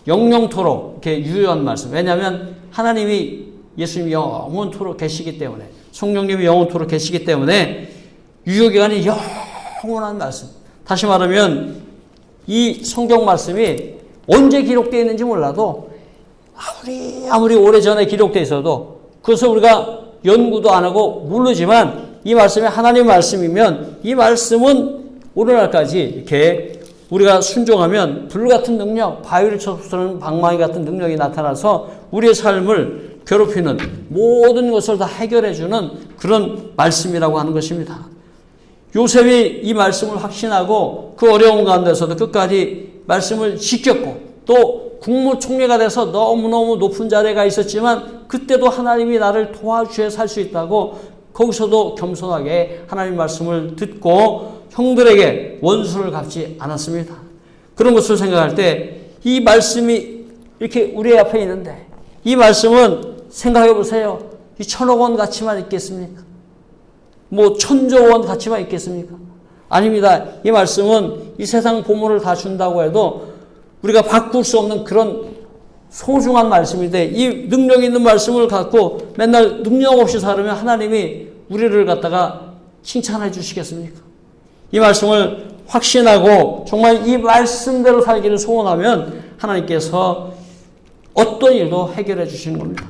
영영토록 이렇게 유효한 말씀. 왜냐하면 하나님이 예수님이 영원토록 계시기 때문에 성령님이 영원토록 계시기 때문에 유효기간이 영원한 말씀. 다시 말하면 이 성경 말씀이 언제 기록되어 있는지 몰라도 아무리 오래전에 기록되어 있어도 그것을 우리가 연구도 안 하고 모르지만 이 말씀이 하나님 말씀이면 이 말씀은 오늘날까지 이렇게 우리가 순종하면 불 같은 능력, 바위를 쳐서 방망이 같은 능력이 나타나서 우리의 삶을 괴롭히는 모든 것을 다 해결해주는 그런 말씀이라고 하는 것입니다. 요셉이 이 말씀을 확신하고 그 어려운 가운데서도 끝까지 말씀을 지켰고 또 국무총리가 돼서 너무너무 높은 자리에 가 있었지만 그때도 하나님이 나를 도와주셔야 살 수 있다고 거기서도 겸손하게 하나님 말씀을 듣고 형들에게 원수를 갚지 않았습니다. 그런 것을 생각할 때 이 말씀이 이렇게 우리 앞에 있는데 이 말씀은 생각해 보세요. 이 1,000억 원 가치만 있겠습니까? 뭐 1,000조 원 가치만 있겠습니까? 아닙니다. 이 말씀은 이 세상 보물을 다 준다고 해도 우리가 바꿀 수 없는 그런 소중한 말씀인데 이 능력 있는 말씀을 갖고 맨날 능력 없이 살으면 하나님이 우리를 갖다가 칭찬해 주시겠습니까? 이 말씀을 확신하고 정말 이 말씀대로 살기를 소원하면 하나님께서 어떤 일도 해결해 주시는 겁니다.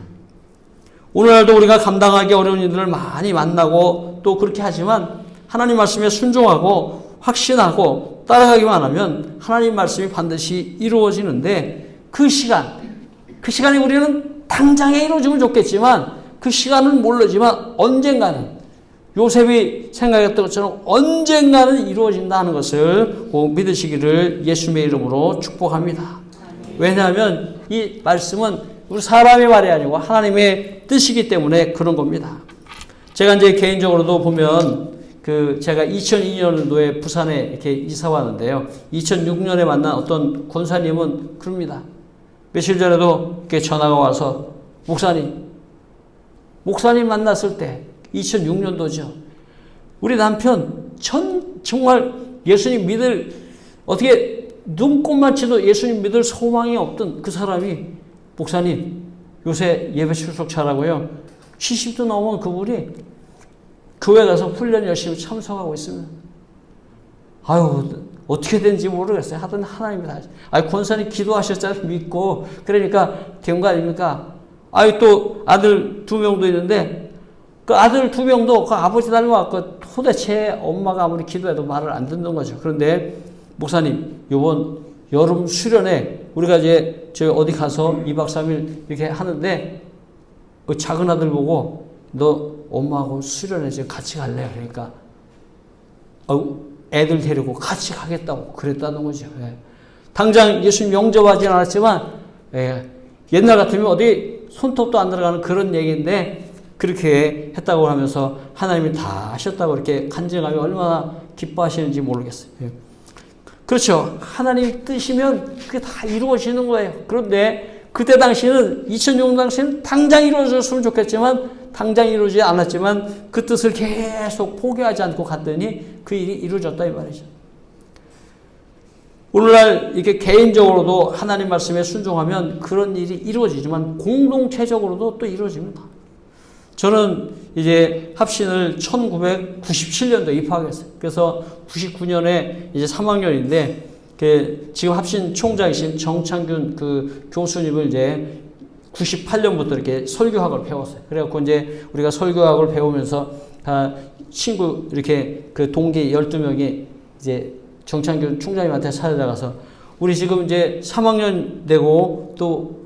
오늘날도 우리가 감당하기 어려운 일들을 많이 만나고 또 그렇게 하지만 하나님 말씀에 순종하고 확신하고 따라가기만 하면 하나님 말씀이 반드시 이루어지는데 그 시간이 우리는 당장에 이루어지면 좋겠지만 그 시간은 모르지만 언젠가는 요셉이 생각했던 것처럼 언젠가는 이루어진다는 것을 꼭 믿으시기를 예수님의 이름으로 축복합니다. 왜냐하면 이 말씀은 우리 사람의 말이 아니고 하나님의 뜻이기 때문에 그런 겁니다. 제가 이제 개인적으로도 보면 제가 2002년도에 부산에 이렇게 이사 왔는데요. 2006년에 만난 어떤 권사님은 그럽니다. 며칠 전에도 이렇게 전화가 와서 목사님 만났을 때 2006년도죠. 우리 남편 정말 예수님 믿을 어떻게 눈꼽만치도 예수님 믿을 소망이 없던 그 사람이 목사님 요새 예배 출석 잘하고요. 70도 넘은 그분이 교회 가서 훈련 열심히 참석하고 있습니다. 아유 어떻게 된지 모르겠어요. 하여튼 하나님이 다 권사님 기도하셨잖아요. 믿고 그러니까 된 거 아닙니까? 또 아들 2명도 있는데 그 아들 2명도 그 아버지 닮아갖고 도대체 엄마가 아무리 기도해도 말을 안 듣는 거죠. 그런데 목사님 이번 여름 수련회 우리가 이제 저 어디 가서 2박 3일 이렇게 하는데 그 작은 아들 보고 너 엄마하고 수련회 지금 같이 갈래? 그러니까 애들 데리고 같이 가겠다고 그랬다는 거죠. 예. 당장 예수님 영접하지는 않았지만 옛날 같으면 어디 손톱도 안 들어가는 그런 얘기인데 그렇게 했다고 하면서 하나님이 다 하셨다고 이렇게 간증하며 얼마나 기뻐하시는지 모르겠어요. 예. 그렇죠. 하나님 뜻이면 그게 다 이루어지는 거예요. 그런데 그때 당시는 2006년 당시는 당장 이루어졌으면 좋겠지만 당장 이루어지지 않았지만 그 뜻을 계속 포기하지 않고 갔더니 그 일이 이루어졌다 이 말이죠. 오늘날 이렇게 개인적으로도 하나님 말씀에 순종하면 그런 일이 이루어지지만 공동체적으로도 또 이루어집니다. 저는 이제 합신을 1997년도에 입학했어요. 그래서 99년에 이제 3학년인데 지금 합신 총장이신 정창균 그 교수님을 이제 98년부터 이렇게 설교학을 배웠어요. 그래갖고 이제 우리가 설교학을 배우면서 친구 이렇게 그 동기 12명이 이제 정창균 총장님한테 찾아가서 우리 지금 이제 3학년 되고 또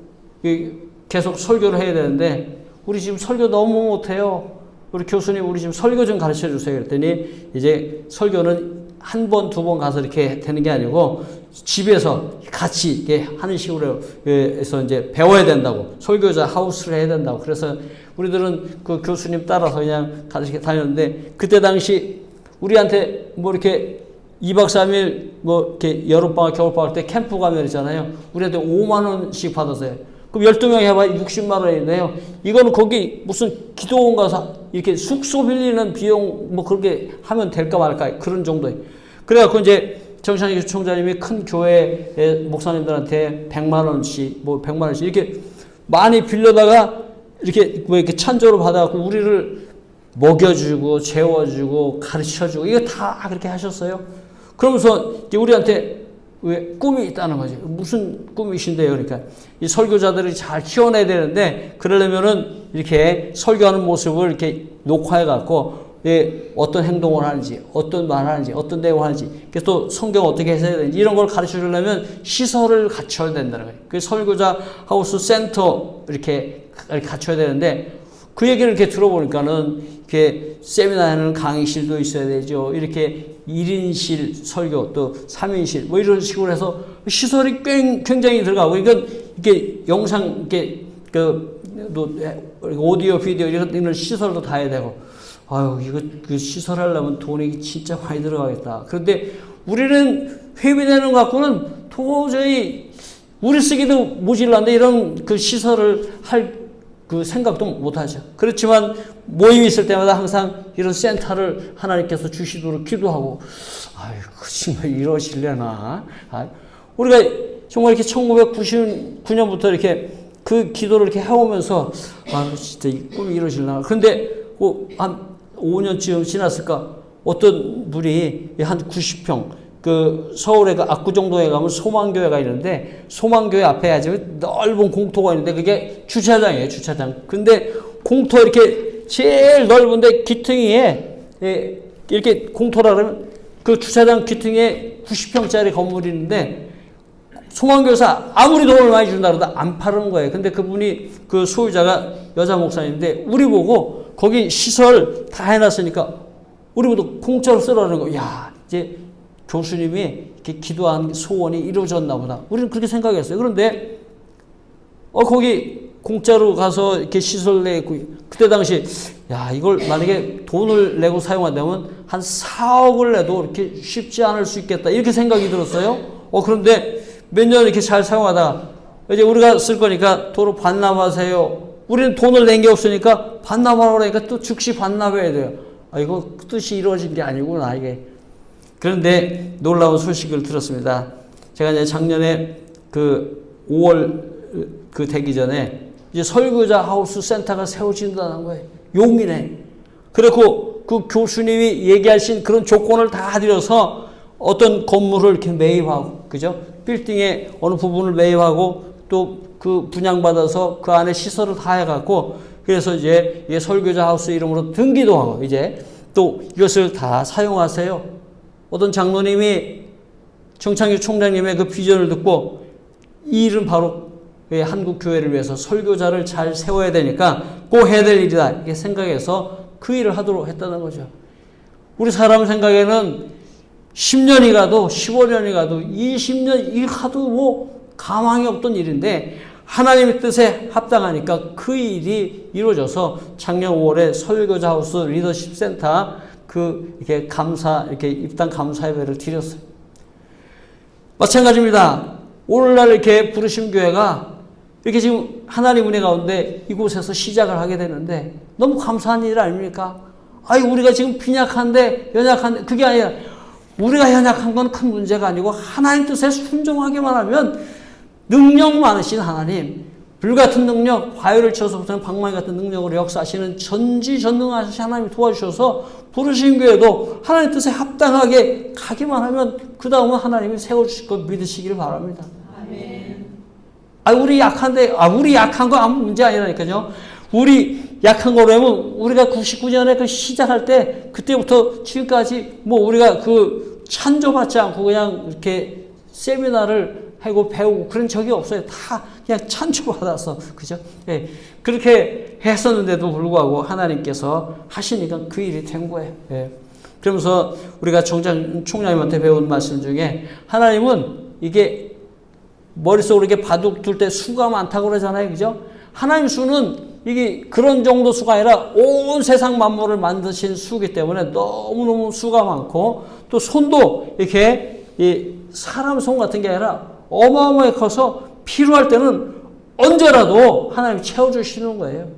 계속 설교를 해야 되는데 우리 지금 설교 너무 못해요. 우리 교수님 우리 지금 설교 좀 가르쳐 주세요. 그랬더니 이제 설교는 한 번, 2번 가서 이렇게 되는 게 아니고 집에서 같이 이렇게 하는 식으로 해서 이제 배워야 된다고. 설교자 하우스를 해야 된다고. 그래서 우리들은 그 교수님 따라서 그냥 가르치게 다녔는데 그때 당시 우리한테 뭐 이렇게 2박 3일 뭐 이렇게 여름방학, 겨울방학 때 캠프 가면 있잖아요. 우리한테 5만 원씩 받았어요. 그럼 12명 해봐야 60만 원이네요. 이거는 거기 무슨 기도원 가서 이렇게 숙소 빌리는 비용 뭐 그렇게 하면 될까 말까 그런 정도예요. 그래갖고 이제 정창희 총장님이 큰 교회 목사님들한테 100만 원씩 뭐 100만 원씩 이렇게 많이 빌려다가 이렇게 뭐 이렇게 찬조를 받아갖고 우리를 먹여주고 재워주고 가르쳐주고 이거 다 그렇게 하셨어요. 그러면서 이제 우리한테 왜 꿈이 있다는 거죠. 무슨 꿈이신데요? 그러니까 이 설교자들이 잘 키워내야 되는데 그러려면은 이렇게 설교하는 모습을 이렇게 녹화해 갖고 어떤 행동을 하는지, 어떤 말을 하는지, 어떤 내용을 하는지, 그래서 또 성경 어떻게 해석해야 되는지 이런 걸 가르쳐 주려면 시설을 갖춰야 된다는 거예요. 그 설교자 하우스 센터 이렇게 갖춰야 되는데 그 얘기를 이렇게 들어보니까는 이렇게 세미나에는 강의실도 있어야 되죠. 이렇게 1인실 설교 또 3인실 뭐 이런 식으로 해서 시설이 굉장히 들어가고 이게 영상 이렇게 오디오 비디오 이런 시설도 다 해야 되고 이거 그 시설 하려면 돈이 진짜 많이 들어가겠다. 그런데 우리는 회비내는 것 갖고는 도저히 우리 쓰기도 모질란데 이런 그 시설을 할 그 생각도 못하죠. 그렇지만 모임이 있을 때마다 항상 이런 센터를 하나님께서 주시도록 기도하고 정말 이러실려나. 우리가 정말 이렇게 1999년부터 이렇게 그 기도를 이렇게 해오면서 진짜 이 꿈이 이루어질려나. 그런데 한 5년쯤 지났을까 어떤 분이 한 90평 그 서울의 그 압구정동에 가면 소망교회가 있는데 소망교회 앞에 아주 넓은 공터가 있는데 그게 주차장이에요. 주차장. 근데 공터 이렇게 제일 넓은데 기퉁이에 이렇게 공터라 그러면 그 주차장 기퉁이에 90평짜리 건물이 있는데 소망교회에서 아무리 돈을 많이 준다 그러다 안 파는 거예요. 근데 그분이 그 소유자가 여자 목사님인데 우리 보고 거기 시설 다 해놨으니까 우리부터 공짜로 쓰라는 거. 야, 이제 교수님이 이렇게 기도한 소원이 이루어졌나 보다. 우리는 그렇게 생각했어요. 그런데 거기 공짜로 가서 이렇게 시설 내고 그때 당시 야, 이걸 만약에 돈을 내고 사용한다면 한 4억을 내도 이렇게 쉽지 않을 수 있겠다. 이렇게 생각이 들었어요. 그런데 몇 년 이렇게 잘 사용하다 이제 우리가 쓸 거니까 도로 반납하세요. 우리는 돈을 낸 게 없으니까 반납하라고 그러니까 또 즉시 반납해야 돼요. 이거 뜻이 이루어진 게 아니구나, 이게. 그런데 놀라운 소식을 들었습니다. 제가 이제 작년에 그 5월 그 되기 전에 이제 설교자 하우스 센터가 세워진다는 거예요. 용인에. 그리고 그 교수님이 얘기하신 그런 조건을 다 들여서 어떤 건물을 이렇게 매입하고, 그죠? 빌딩의 어느 부분을 매입하고 또 그 분양받아서 그 안에 시설을 다 해갖고 그래서 이제 설교자 하우스 이름으로 등기도 하고 이제 또 이것을 다 사용하세요. 어떤 장로님이 정창규 총장님의 그 비전을 듣고 이 일은 바로 한국 교회를 위해서 설교자를 잘 세워야 되니까 꼭 해야 될 일이다. 이렇게 생각해서 그 일을 하도록 했다는 거죠. 우리 사람 생각에는 10년이 가도 15년이 가도 20년 이 가도 뭐 가망이 없던 일인데 하나님의 뜻에 합당하니까 그 일이 이루어져서 작년 5월에 설교자 하우스 리더십 센터 이렇게 이렇게 입당 감사 예배를 드렸어요. 마찬가지입니다. 오늘날 이렇게 부르심 교회가 이렇게 지금 하나님 은혜 가운데 이곳에서 시작을 하게 되는데 너무 감사한 일 아닙니까? 우리가 지금 빈약한데 연약한데 그게 아니라 우리가 연약한 건 큰 문제가 아니고 하나님 뜻에 순종하기만 하면 능력 많으신 하나님, 불같은 능력, 바위를 쳐서부터는 방망이 같은 능력으로 역사하시는 전지전능하신 하나님이 도와주셔서 부르신 교회도 하나님 뜻에 합당하게 가기만 하면 그 다음은 하나님이 세워주실 것 믿으시길 바랍니다. 아멘. 우리 약한데, 우리 약한 거 아무 문제 아니라니까요. 우리 약한 거라면 우리가 99년에 그 시작할 때 그때부터 지금까지 뭐 우리가 그 찬조받지 않고 그냥 이렇게 세미나를 하고 배우고 그런 적이 없어요. 다 그냥 찬조받아서 그죠? 예. 그렇게 했었는데도 불구하고 하나님께서 하시니까 그 일이 된 거예요. 예. 그러면서 우리가 총장님한테 배운 말씀 중에 하나님은 이게 머릿속으로 이렇게 바둑 둘 때 수가 많다고 그러잖아요. 그죠? 하나님 수는 이게 그런 정도 수가 아니라 온 세상 만물을 만드신 수기 때문에 너무너무 수가 많고 또 손도 이렇게 사람 손 같은 게 아니라 어마어마하게 커서 필요할 때는 언제라도 하나님이 채워주시는 거예요.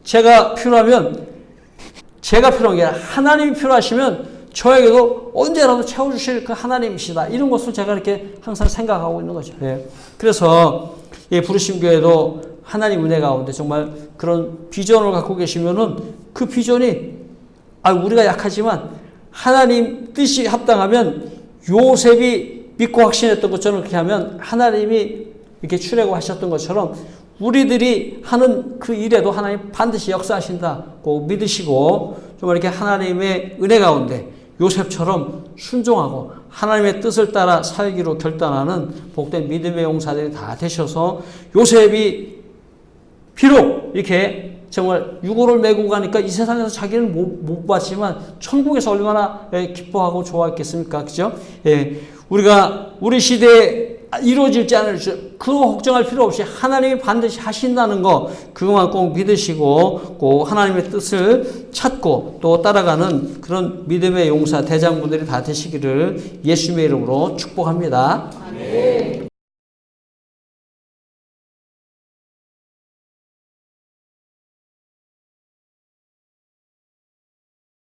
제가 필요한 게 아니라 하나님이 필요하시면 저에게도 언제라도 채워주실 그 하나님이시다. 이런 것을 제가 이렇게 항상 생각하고 있는 거죠. 예. 그래서 부르심 교회도 하나님 은혜 가운데 정말 그런 비전을 갖고 계시면은 그 비전이 우리가 약하지만 하나님 뜻이 합당하면 요셉이 믿고 확신했던 것처럼 그렇게 하면 하나님이 이렇게 출애굽하셨던 것처럼 우리들이 하는 그 일에도 하나님 반드시 역사하신다고 믿으시고 정말 이렇게 하나님의 은혜 가운데 요셉처럼 순종하고 하나님의 뜻을 따라 살기로 결단하는 복된 믿음의 용사들이 다 되셔서 요셉이 비록 이렇게 정말 유고를 메고 가니까 이 세상에서 자기는 못 봤지만 천국에서 얼마나 기뻐하고 좋아했겠습니까? 그죠? 예. 우리 시대에 이루어질지 않을지 그거 걱정할 필요 없이 하나님이 반드시 하신다는 거 그것만 꼭 믿으시고 꼭 하나님의 뜻을 찾고 또 따라가는 그런 믿음의 용사 대장분들이 다 되시기를 예수님의 이름으로 축복합니다. 아멘.